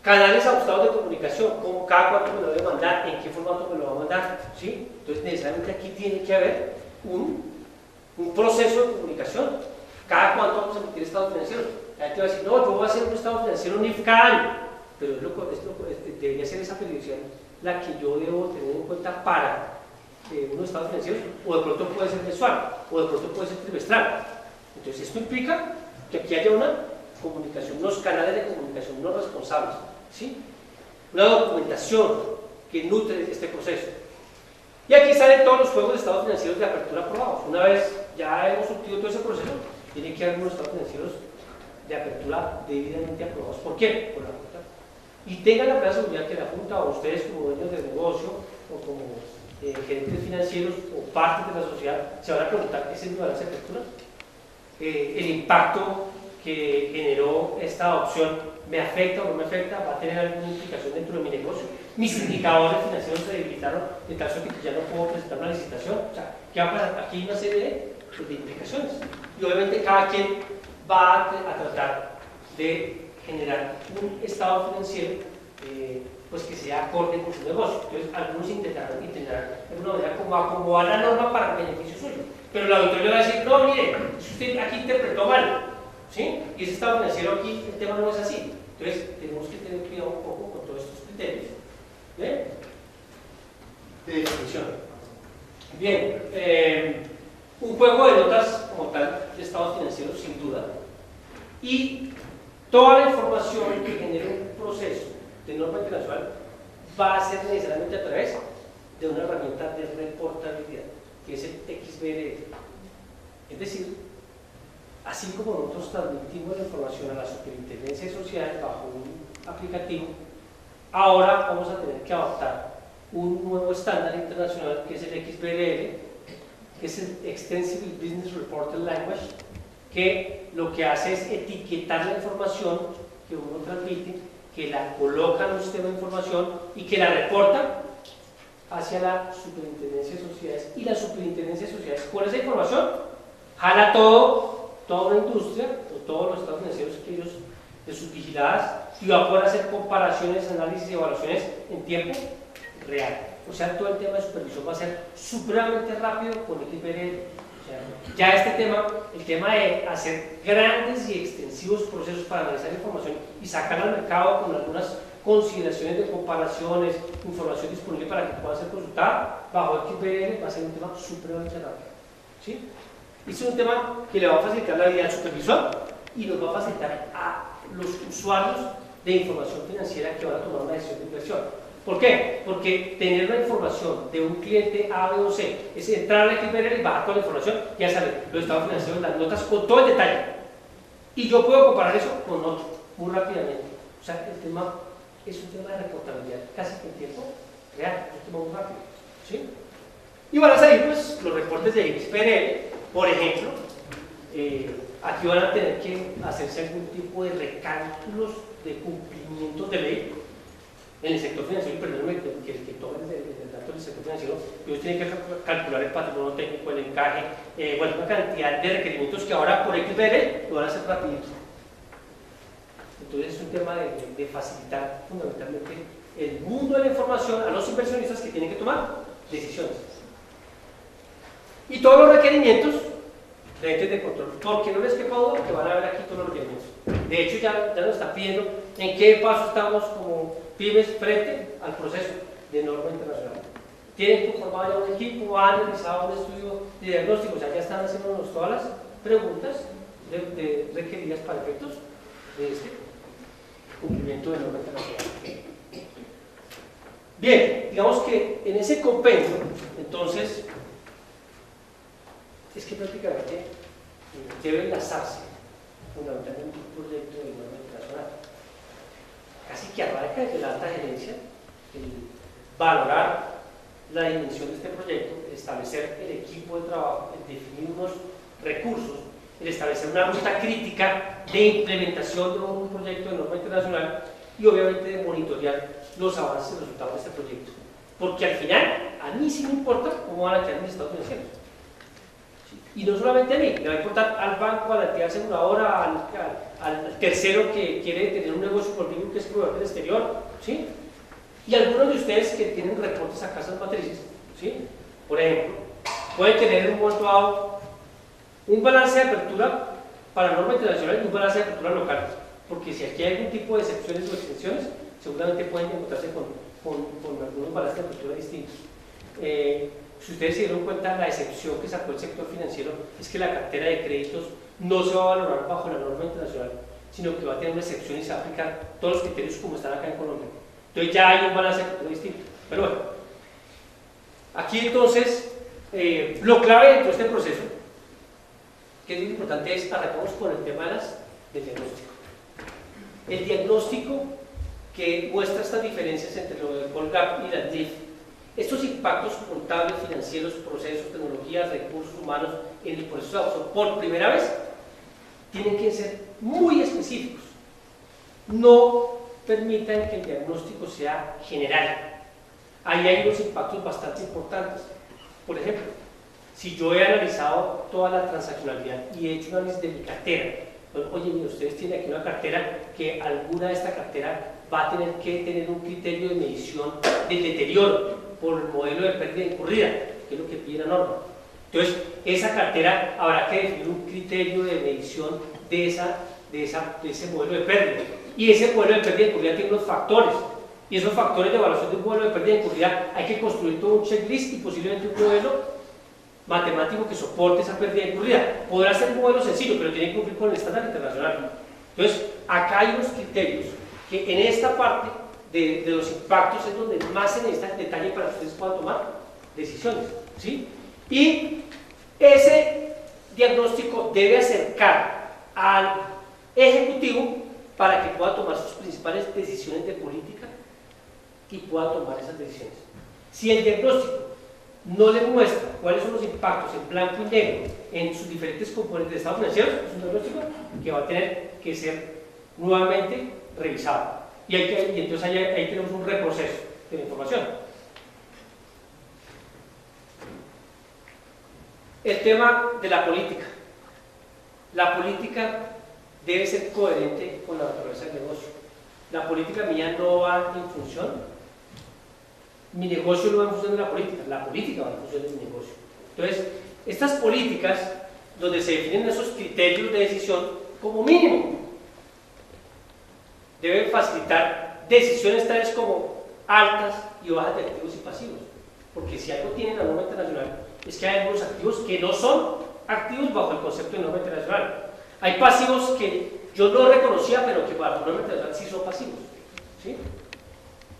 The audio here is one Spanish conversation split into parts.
Canales ajustados de comunicación, como cada cuánto me lo debe mandar, en qué formato me lo va a mandar, ¿sí? Entonces necesariamente aquí tiene que haber un proceso de comunicación. Cada cuánto vamos a emitir estados financieros. La gente va a decir, no, yo voy a hacer un estado financiero NIF cada año, pero debería ser esa periodicidad la que yo debo tener en cuenta para unos estados financieros, o de pronto puede ser mensual, o de pronto puede ser trimestral. Entonces esto implica que aquí haya una comunicación, unos canales de comunicación, unos responsables, ¿sí? Una documentación que nutre este proceso. Y aquí salen todos los juegos de estados financieros de apertura aprobados. Una vez ya hemos surtido todo ese proceso, tiene que haber unos estados financieros de apertura debidamente aprobados. ¿Por qué? Por la Junta. Y tengan la plena seguridad que la Junta, o ustedes como dueños del negocio, o como gerentes financieros, o partes de la sociedad, se van a preguntar qué es el balance de apertura. El impacto que generó esta adopción, ¿me afecta o no me afecta? ¿Va a tener alguna implicación dentro de mi negocio? Mis indicadores financieros se debilitaron de tal suerte que ya no puedo presentar una licitación. O sea, ¿qué va a pasar? Aquí hay una serie de implicaciones. Y obviamente cada quien va a tratar de generar un estado financiero pues que sea acorde con su negocio. Entonces, algunos intentarán de alguna manera como acomodar la norma para el beneficio suyo. Pero la auditoría va a decir, no, mire, usted aquí interpretó mal, ¿sí? Y ese estado financiero aquí, el tema no es así. Entonces, tenemos que tener cuidado un poco con todos estos criterios de definición. Bien, un juego de notas como tal de estados financieros, sin duda. Y toda la información que genere un proceso de norma internacional va a ser necesariamente a través de una herramienta de reportabilidad, que es el XBRL. Es decir, así como nosotros transmitimos la información a la Superintendencia de Sociedades bajo un aplicativo, ahora vamos a tener que adoptar un nuevo estándar internacional que es el XBRL, que es el Extensible Business Reported Language, que lo que hace es etiquetar la información que uno transmite, que la coloca en un sistema de información y que la reporta hacia la Superintendencia de Sociedades. Y la Superintendencia de Sociedades, con esa información, jala toda una industria, o todos los estados financieros que ellos, de sus vigiladas, y va a poder hacer comparaciones, análisis y evaluaciones en tiempo real. O sea, todo el tema de supervisión va a ser supremamente rápido con XBRL. O sea, ya este tema, el tema de hacer grandes y extensivos procesos para analizar información y sacarla al mercado con algunas consideraciones de comparaciones, información disponible para que pueda ser consultada bajo XBRL, va a ser un tema supremamente rápido, ¿sí? Y es un tema que le va a facilitar la vida al supervisor y nos va a facilitar a los usuarios de información financiera que van a tomar una decisión de inversión. ¿Por qué? Porque tener la información de un cliente A, B o C es entrar al XBRL y bajar toda la información, ya saben, los estados financieros, las notas con todo el detalle. Y yo puedo comparar eso con otro, muy rápidamente. O sea, el tema es un tema de reportabilidad casi que en tiempo real, es un tema muy rápido, ¿sí? Y van a salir pues los reportes de XBRL, por ejemplo, aquí van a tener que hacerse algún tipo de recálculos de cumplimientos de ley en el sector financiero, perdónenme que el que tome el dato del sector financiero, ellos tienen que calcular el patrimonio técnico, el encaje, bueno, una cantidad de requerimientos que ahora por XBRL lo van a hacer rapidito. Entonces es un tema de facilitar fundamentalmente el mundo de la información a los inversionistas que tienen que tomar decisiones. Y todos los requerimientos de entes de control, porque no les quepa duda que van a ver aquí todos los requerimientos. De hecho, ya nos están pidiendo en qué paso estamos como pymes frente al proceso de norma internacional. Tienen conformado ya un equipo, han realizado un estudio de diagnóstico, o sea, ya están haciéndonos todas las preguntas requeridas para efectos de este cumplimiento de norma internacional. Bien, digamos que en ese compendio, entonces, es que prácticamente debe enlazarse fundamentalmente un proyecto de norma internacional. Casi que arranca desde la alta gerencia el valorar la dimensión de este proyecto, el establecer el equipo de trabajo, el definir unos recursos, el establecer una ruta crítica de implementación de un proyecto de norma internacional y obviamente de monitorear los avances y resultados de este proyecto. Porque al final, a mí sí me importa cómo van a quedar mis estados financieros. ¿Sí? Y no solamente a mí, le va a importar al banco, a la entidad aseguradora, al tercero que quiere tener un negocio conmigo que es proveedor del exterior, ¿sí? Y algunos de ustedes que tienen reportes a casas matrices, ¿sí? Por ejemplo, pueden tener un momento dado un balance de apertura para norma internacional y un balance de apertura local, porque si aquí hay algún tipo de excepciones o extensiones, seguramente pueden encontrarse con algunos balances de apertura distintos. Si ustedes se dieron cuenta, la excepción que sacó el sector financiero es que la cartera de créditos no se va a valorar bajo la norma internacional, sino que va a tener una excepción y se va a aplicar todos los criterios como están acá en Colombia. Entonces ya hay un balance de apertura distinto. Pero bueno, aquí entonces, lo clave de todo este proceso, que es muy importante, es arrancamos con el tema del diagnóstico. El diagnóstico que muestra estas diferencias entre lo del Colgap y la DIF. Estos impactos contables, financieros, procesos, tecnologías, recursos humanos en el proceso de adopción por primera vez tienen que ser muy específicos. No permitan que el diagnóstico sea general. Ahí hay unos impactos bastante importantes. Por ejemplo, si yo he analizado toda la transaccionalidad y he hecho un análisis de mi cartera, pues, oye, mira, ustedes tienen aquí una cartera que alguna de esta cartera va a tener que tener un criterio de medición del deterioro por el modelo de pérdida incurrida, que es lo que pide la norma. Entonces, esa cartera habrá que definir un criterio de medición de ese modelo de pérdida. Y ese modelo de pérdida incurrida tiene unos factores. Y esos factores de evaluación de un modelo de pérdida incurrida hay que construir todo un checklist y posiblemente un modelo matemático que soporte esa pérdida incurrida. Podrá ser un modelo sencillo, pero tiene que cumplir con el estándar internacional. Entonces, acá hay unos criterios que en esta parte de los impactos es donde más se necesita el detalle para que ustedes puedan tomar decisiones, ¿sí? Y ese diagnóstico debe acercar al ejecutivo para que pueda tomar sus principales decisiones de política y pueda tomar esas decisiones. Si el diagnóstico no le muestra cuáles son los impactos en blanco y negro en sus diferentes componentes de estado financiero, es un diagnóstico que va a tener que ser nuevamente revisado. Y entonces ahí tenemos un reproceso de la información. El tema de la política. La política debe ser coherente con la naturaleza del negocio. La política mía no va en función, mi negocio no va en función de la política va en función de mi negocio. Entonces, estas políticas, donde se definen esos criterios de decisión, como mínimo, deben facilitar decisiones tales como altas y bajas de activos y pasivos. Porque si algo tiene la norma internacional, es que hay algunos activos que no son activos bajo el concepto de norma internacional. Hay pasivos que yo no reconocía, pero que bajo la norma internacional sí son pasivos, ¿sí?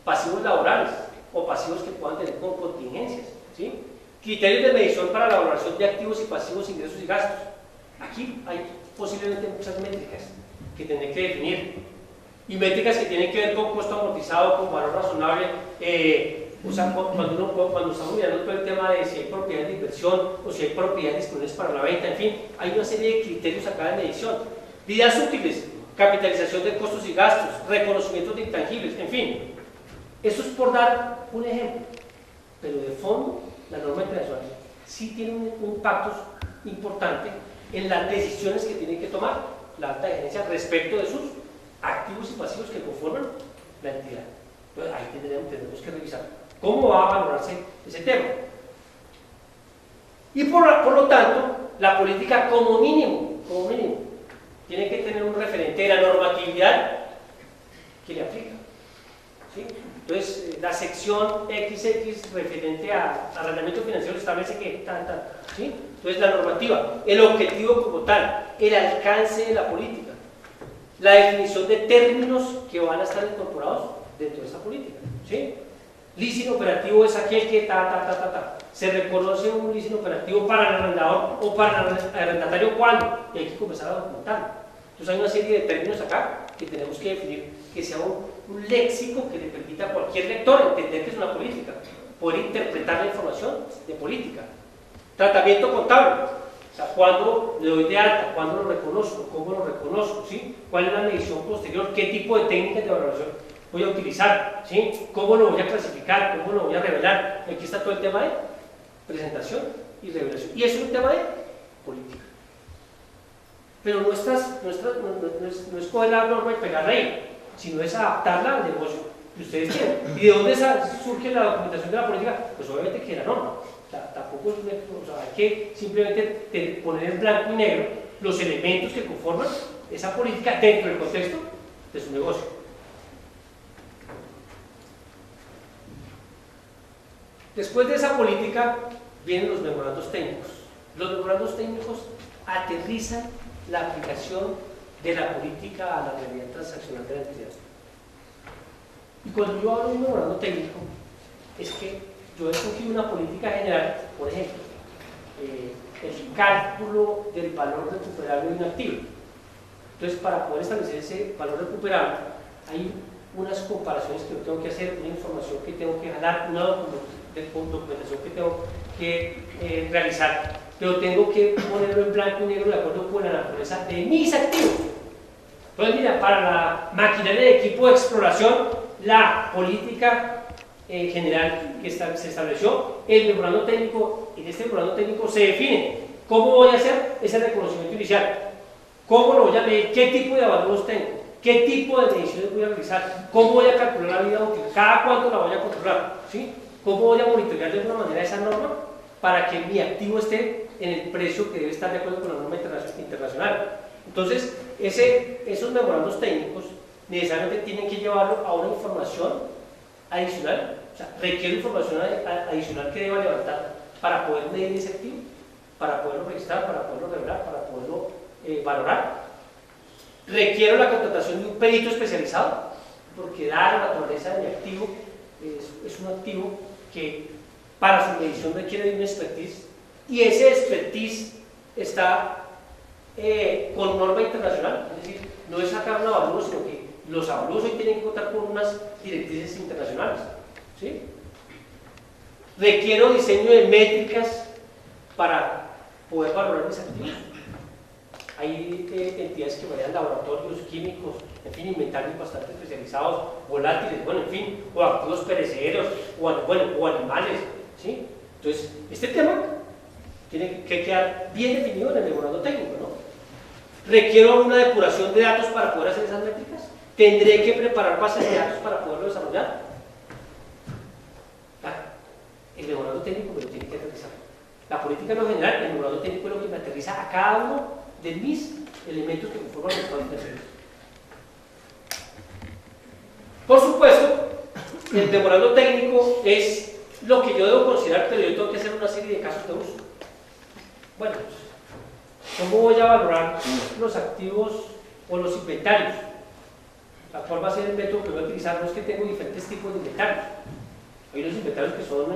Pasivos laborales o pasivos que puedan tener con contingencias, ¿sí? Criterios de medición para la valoración de activos y pasivos, ingresos y gastos. Aquí hay posiblemente muchas métricas que tendré que definir, y métricas que tienen que ver con costo amortizado, con valor razonable. O sea, cuando estamos mirando todo el tema de si hay propiedades de inversión o si hay propiedades disponibles para la venta, en fin, hay una serie de criterios acá de medición. Vidas útiles, capitalización de costos y gastos, reconocimientos de intangibles, en fin. Eso es por dar un ejemplo, pero de fondo la norma internacional sí tiene un impacto importante en las decisiones que tiene que tomar la alta gerencia respecto de sus activos y pasivos que conforman la entidad. Entonces ahí tendremos que revisar cómo va a valorarse ese tema. Y por lo tanto, la política como mínimo, tiene que tener un referente de la normatividad que le aplica, ¿sí? Entonces, la sección XX referente a arrendamiento financiero establece que ¿sí? Entonces, la normativa, el objetivo como tal, el alcance de la política, la definición de términos que van a estar incorporados dentro de esa política, ¿sí? Leasing operativo es aquel que se reconoce un leasing operativo para el arrendador o para el arrendatario cuando, y hay que comenzar a documentarlo. Entonces hay una serie de términos acá que tenemos que definir, que sea un léxico que le permita a cualquier lector entender que es una política, poder interpretar la información de política. Tratamiento contable, o sea, cuándo le doy de alta, cuándo lo reconozco, cómo lo reconozco, ¿sí? Cuál es la medición posterior, qué tipo de técnicas de valoración voy a utilizar, ¿sí? Cómo lo voy a clasificar, cómo lo voy a revelar. Aquí está todo el tema de presentación y revelación. Y eso es un tema de política. Pero no es coger la norma y pegarla ahí, sino es adaptarla al negocio que ustedes tienen. ¿Y de dónde surge la documentación de la política? Pues obviamente que la norma. O sea, tampoco es, o sea, hay que simplemente poner en blanco y negro los elementos que conforman esa política dentro del contexto de su negocio. Después de esa política vienen los memorandos técnicos. Los memorandos técnicos aterrizan la aplicación de la política a la realidad transaccional de la entidad. Y cuando yo hablo de un memorando técnico, es que yo he escogido una política general, por ejemplo, el cálculo del valor recuperable de un activo. Entonces, para poder establecer ese valor recuperable, hay unas comparaciones que yo tengo que hacer, una información que tengo que jalar, una documentación que tengo que realizar, pero tengo que ponerlo en blanco y negro de acuerdo con la naturaleza de mis activos. Entonces, mira, para la maquinaria de equipo de exploración, la política general que se estableció, el memorando técnico, en este memorando técnico se define cómo voy a hacer ese reconocimiento inicial, cómo lo voy a medir, qué tipo de avaloros tengo, qué tipo de mediciones voy a realizar, cómo voy a calcular la vida útil, cada cuánto la voy a controlar, ¿sí? Cómo voy a monitorear de alguna manera esa norma para que mi activo esté en el precio que debe estar de acuerdo con la norma internacional. Entonces, esos memorandos técnicos necesariamente tienen que llevarlo a una información adicional, o sea, requiere información adicional que deba levantar para poder medir ese activo, para poderlo registrar, para poderlo revelar, para poderlo valorar. Requiero la contratación de un perito especializado, porque dada la naturaleza de mi activo, es un activo que para su medición requiere de un expertise, y ese expertise está con norma internacional, es decir, no es sacar un avalúo, sino que los avalúos hoy tienen que contar con unas directrices internacionales, ¿sí? Requiero diseño de métricas para poder valorar mis activos. Hay entidades que manejan laboratorios químicos, en fin, inventarios bastante especializados, volátiles, bueno, en fin, o activos perecederos, o animales, ¿sí? Entonces, este tema tiene que quedar bien definido en el memorando técnico, ¿no? ¿Requiero una depuración de datos para poder hacer esas métricas? ¿Tendré que preparar bases de datos para poderlo desarrollar? Claro, el memorando técnico me lo tiene que aterrizar. La política en lo general, el memorando técnico es lo que me aterriza a cada uno de mis elementos que conforman los estados financieros. Por supuesto, el memorando técnico es lo que yo debo considerar, pero yo tengo que hacer una serie de casos de uso. Bueno, ¿cómo voy a valorar los activos o los inventarios? ¿Cuál va a ser el método que voy a utilizar? No es que tengo diferentes tipos de inventarios. Hay los inventarios que son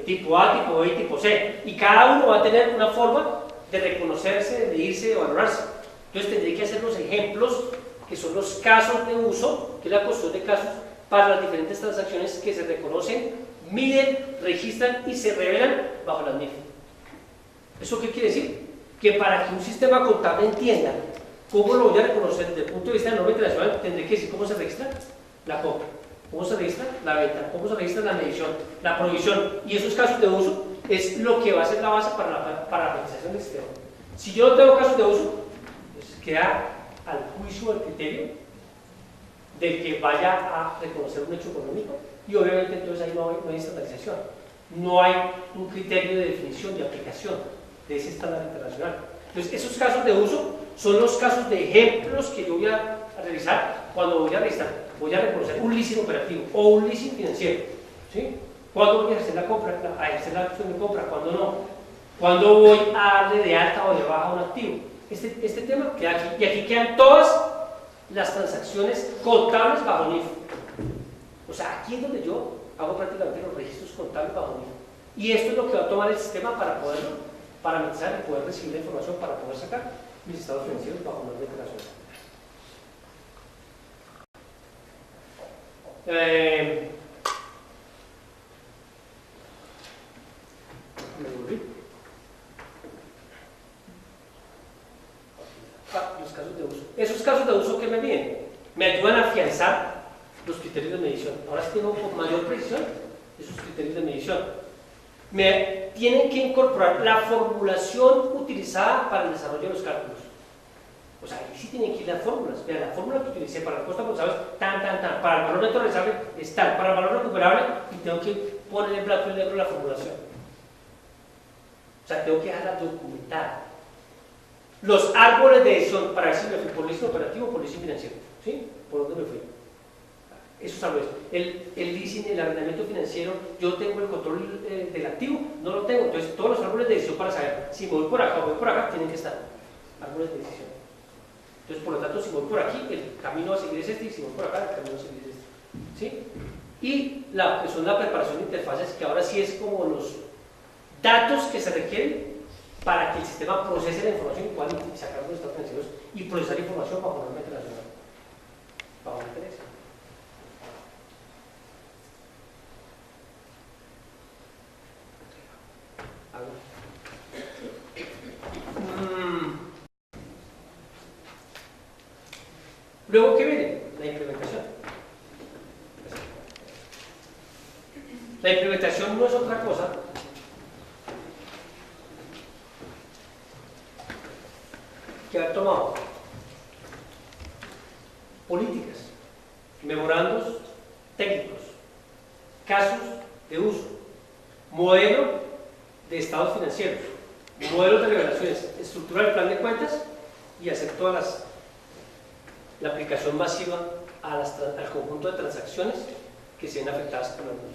tipo A, tipo B y tipo C, y cada uno va a tener una forma de reconocerse, de medirse, de valorarse. Entonces tendré que hacer los ejemplos, que son los casos de uso, que es la construcción de casos para las diferentes transacciones que se reconocen, miden, registran y se revelan bajo las MIF. ¿Eso qué quiere decir? Que para que un sistema contable entienda cómo lo voy a reconocer desde el punto de vista de la norma internacional, tendré que decir cómo se registra la compra, cómo se registra la venta, cómo se registra la medición, la provisión, y esos casos de uso es lo que va a ser la base para la realización del sistema. Si yo no tengo casos de uso, pues queda al juicio del criterio del que vaya a reconocer un hecho económico, y obviamente entonces ahí no hay estandarización, no hay un criterio de definición, de aplicación de ese estándar internacional. Entonces esos casos de uso son los casos de ejemplos que yo voy a realizar cuando voy a reconocer un leasing operativo o un leasing financiero, ¿sí? ¿Cuándo voy a ejercer la compra? A ejercer la acción de compra, ¿cuándo no? ¿Cuándo voy a darle de alta o de baja a un activo? Este tema queda aquí, y aquí quedan todas las transacciones contables bajo NIF. O sea, aquí es donde yo hago prácticamente los registros contables bajo NIF. Y esto es lo que va a tomar el sistema para poderlo parametrizar y poder recibir la información para poder sacar mis estados financieros bajo norma internacional. Los casos de uso. Esos casos de uso que me miden me ayudan a afianzar los criterios de medición. Ahora sí tengo con mayor precisión esos criterios de medición. Me tienen que incorporar la formulación utilizada para el desarrollo de los cálculos. O sea, ahí sí tienen que ir las fórmulas. Vean, la fórmula que utilicé para la costa responsable es tan, para el valor neto realizable es tal, para el valor recuperable, y tengo que poner en blanco y negro la formulación. O sea, tengo que dejarla documentada. Los árboles de decisión para ver si me fui por leasing operativo o por leasing financiero. ¿Sí? ¿Por dónde me fui? Esos árboles. El leasing, el arrendamiento financiero, yo tengo el control del activo, no lo tengo. Entonces, todos los árboles de decisión para saber si me voy por acá o voy por acá tienen que estar. Árboles de decisión. Entonces, por lo tanto, si voy por aquí, el camino a seguir es este, y si voy por acá, el camino a seguir es este. ¿Sí? Y que son la preparación de interfaces, que ahora sí es como los datos que se requieren para que el sistema procese la información y pueda sacar los estados financieros y procesar información bajo norma internacional. Bajo interés. Luego, ¿qué viene? La implementación. La implementación no es otra cosa que haber tomado políticas, memorandos técnicos, casos de uso, modelo de estados financieros, modelos de revelaciones, estructura del plan de cuentas y hacer todas la aplicación masiva al conjunto de transacciones que se ven afectadas por la norma.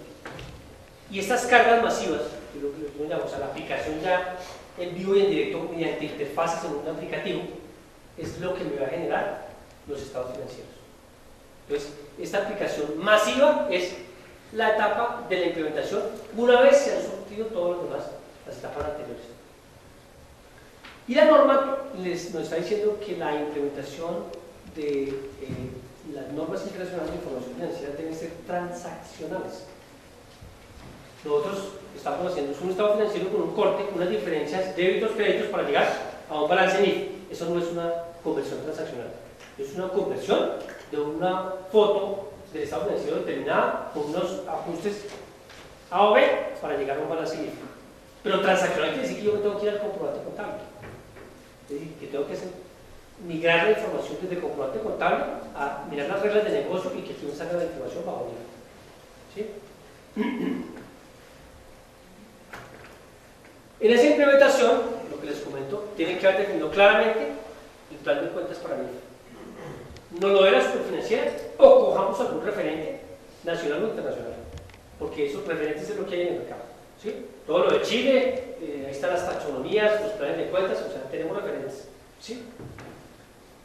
Y estas cargas masivas, que es lo que llamamos, o sea, la aplicación ya en vivo y en directo mediante interfaces en un aplicativo, es lo que me va a generar los estados financieros. Entonces, esta aplicación masiva es la etapa de la implementación una vez se han surtido todos los demás, las etapas anteriores. Y la norma nos está diciendo que la implementación de las normas internacionales de información financiera deben ser transaccionales. Nosotros estamos haciendo un estado financiero con un corte, unas diferencias, débitos, créditos para llegar a un balance NIF. Eso no es una conversión transaccional, es una conversión de una foto del estado financiero determinada con unos ajustes A o B para llegar a un balance NIF. Pero transaccional quiere decir que yo tengo que ir al comprobante contable. Es decir, que tengo que migrar la información desde el comprobante contable a mirar las reglas de negocio y que aquí me salga la información bajo nivel. ¿Sí? En esa implementación, lo que les comento, tienen que haber definido claramente el plan de cuentas para mí. No lo de la superfinanciera o cojamos algún referente nacional o internacional, porque esos referentes es lo que hay en el mercado. ¿Sí? Todo lo de Chile, ahí están las taxonomías, los planes de cuentas, o sea, tenemos referentes. ¿Sí?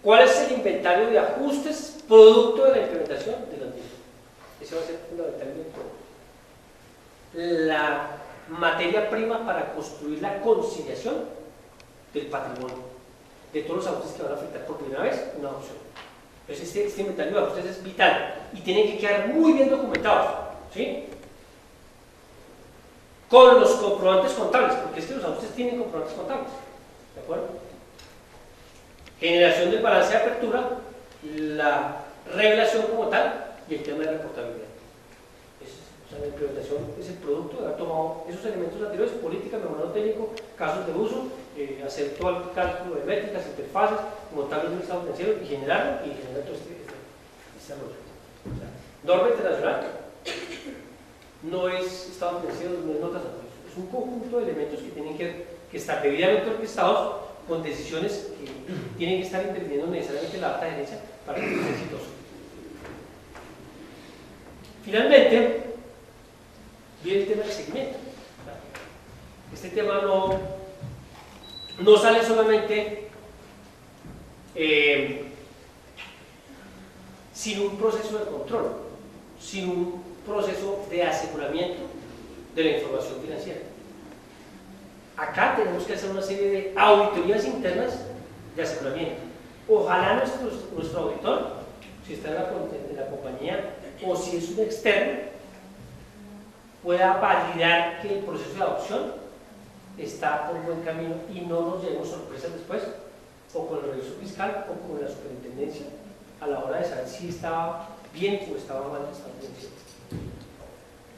¿Cuál es el inventario de ajustes producto de la implementación de los mismos? Ese va a ser fundamentalmente la materia prima para construir la conciliación del patrimonio, de todos los ajustes que van a afectar por primera vez una opción. Entonces este inventario de ajustes es vital y tienen que quedar muy bien documentados, ¿sí? Con los comprobantes contables, porque es que los ajustes tienen comprobantes contables, ¿de acuerdo? Generación del balance de apertura, la revelación como tal y el tema de la reportabilidad. O sea, la implementación es el producto de haber tomado esos elementos anteriores, política, memorando técnico, casos de uso, hacer todo el cálculo de métricas, interfaces, montarlo en un estado financiero y generar todo este desarrollo. O sea, norma internacional no es estado financiero, no es notas anuales, es un conjunto de elementos que tienen que estar debidamente orquestados con decisiones que tienen que estar interviniendo necesariamente en la alta gerencia para que sea exitoso. Finalmente, viene el tema del seguimiento. Este tema no sale solamente sin un proceso de control, sin un proceso de aseguramiento de la información financiera. Acá tenemos que hacer una serie de auditorías internas de aseguramiento. Ojalá nuestro auditor, si está en la compañía o si es un externo, pueda validar que el proceso de adopción está por buen camino y no nos llevemos sorpresas después, o con el revisor fiscal o con la superintendencia, a la hora de saber si estaba bien o estaba mal el estado financiero.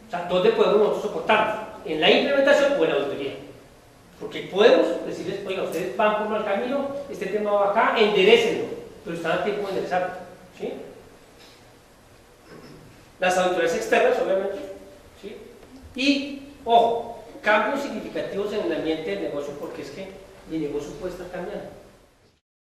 O sea, ¿dónde podemos nosotros soportarnos? en la implementación o en la auditoría. Porque podemos decirles, oiga, ustedes van por mal camino, este tema va acá, enderecenlo, pero están a tiempo de enderezarlo, ¿sí? Las auditorías externas, obviamente, ¿sí? Y, ojo, cambios significativos en el ambiente del negocio, porque es que el negocio puede estar cambiando.